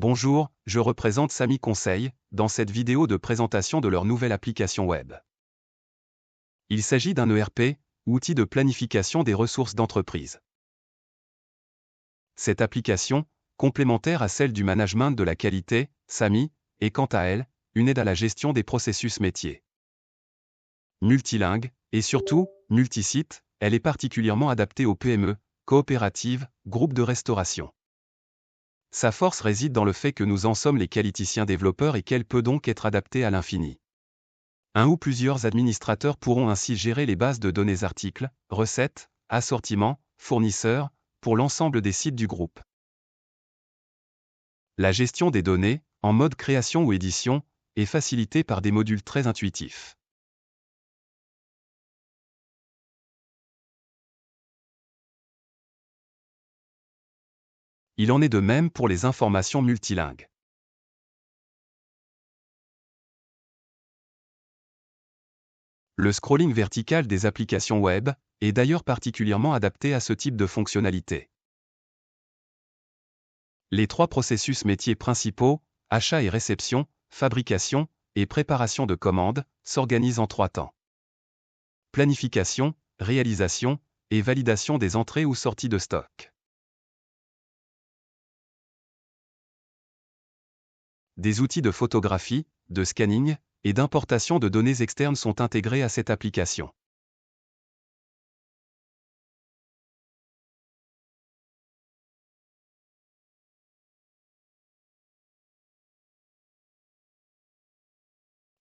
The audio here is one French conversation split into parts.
Bonjour, je représente Samy Conseil, dans cette vidéo de présentation de leur nouvelle application web. Il s'agit d'un ERP, outil de planification des ressources d'entreprise. Cette application, complémentaire à celle du management de la qualité, Samy, est quant à elle, une aide à la gestion des processus métiers. Multilingue, et surtout, multisite, elle est particulièrement adaptée aux PME, coopératives, groupes de restauration. Sa force réside dans le fait que nous en sommes les qualiticiens développeurs et qu'elle peut donc être adaptée à l'infini. Un ou plusieurs administrateurs pourront ainsi gérer les bases de données articles, recettes, assortiments, fournisseurs, pour l'ensemble des sites du groupe. La gestion des données, en mode création ou édition, est facilitée par des modules très intuitifs. Il en est de même pour les informations multilingues. Le scrolling vertical des applications web est d'ailleurs particulièrement adapté à ce type de fonctionnalité. Les trois processus métiers principaux, achat et réception, fabrication et préparation de commandes, s'organisent en 3 temps. Planification, réalisation et validation des entrées ou sorties de stock. Des outils de photographie, de scanning et d'importation de données externes sont intégrés à cette application.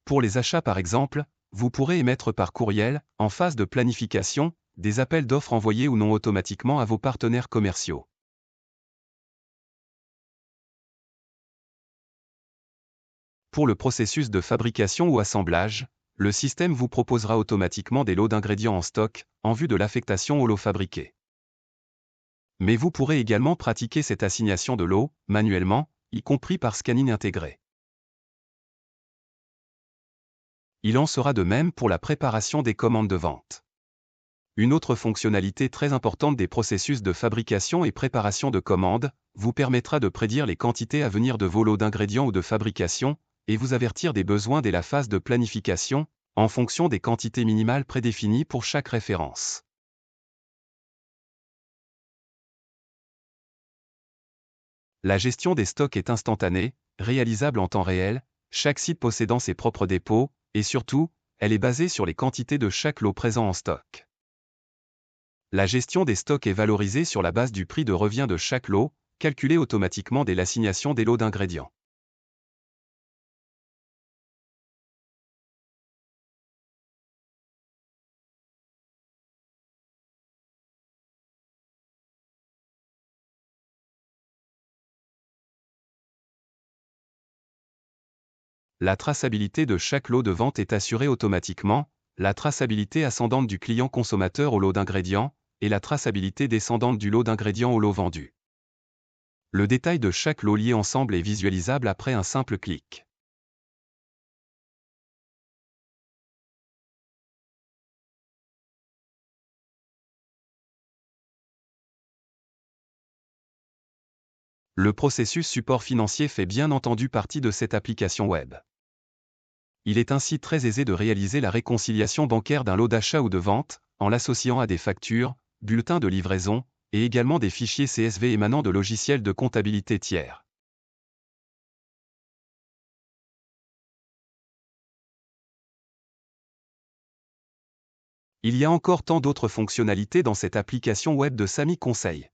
Pour les achats par exemple, vous pourrez émettre par courriel, en phase de planification, des appels d'offres envoyés ou non automatiquement à vos partenaires commerciaux. Pour le processus de fabrication ou assemblage, le système vous proposera automatiquement des lots d'ingrédients en stock, en vue de l'affectation aux lots fabriqués. Mais vous pourrez également pratiquer cette assignation de lots, manuellement, y compris par scanning intégré. Il en sera de même pour la préparation des commandes de vente. Une autre fonctionnalité très importante des processus de fabrication et préparation de commandes vous permettra de prédire les quantités à venir de vos lots d'ingrédients ou de fabrication, et vous avertir des besoins dès la phase de planification, en fonction des quantités minimales prédéfinies pour chaque référence. La gestion des stocks est instantanée, réalisable en temps réel, chaque site possédant ses propres dépôts, et surtout, elle est basée sur les quantités de chaque lot présent en stock. La gestion des stocks est valorisée sur la base du prix de revient de chaque lot, calculé automatiquement dès l'assignation des lots d'ingrédients. La traçabilité de chaque lot de vente est assurée automatiquement, la traçabilité ascendante du client consommateur au lot d'ingrédients, et la traçabilité descendante du lot d'ingrédients au lot vendu. Le détail de chaque lot lié ensemble est visualisable après un simple clic. Le processus support financier fait bien entendu partie de cette application web. Il est ainsi très aisé de réaliser la réconciliation bancaire d'un lot d'achat ou de vente, en l'associant à des factures, bulletins de livraison, et également des fichiers CSV émanant de logiciels de comptabilité tiers. Il y a encore tant d'autres fonctionnalités dans cette application web de Samy Conseil.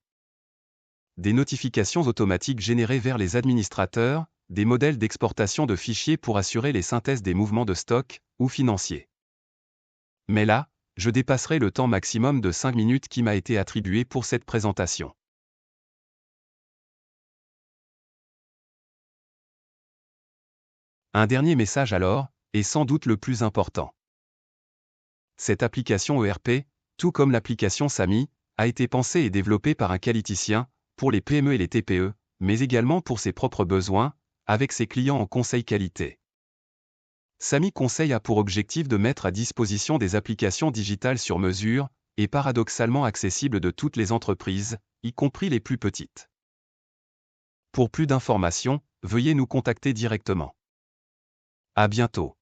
Des notifications automatiques générées vers les administrateurs, des modèles d'exportation de fichiers pour assurer les synthèses des mouvements de stock, ou financiers. Mais là, je dépasserai le temps maximum de 5 minutes qui m'a été attribué pour cette présentation. Un dernier message alors, et sans doute le plus important. Cette application ERP, tout comme l'application Samy, a été pensée et développée par un qualiticien, pour les PME et les TPE, mais également pour ses propres besoins, avec ses clients en conseil qualité. Samy Conseil a pour objectif de mettre à disposition des applications digitales sur mesure, et paradoxalement accessibles de toutes les entreprises, y compris les plus petites. Pour plus d'informations, veuillez nous contacter directement. À bientôt.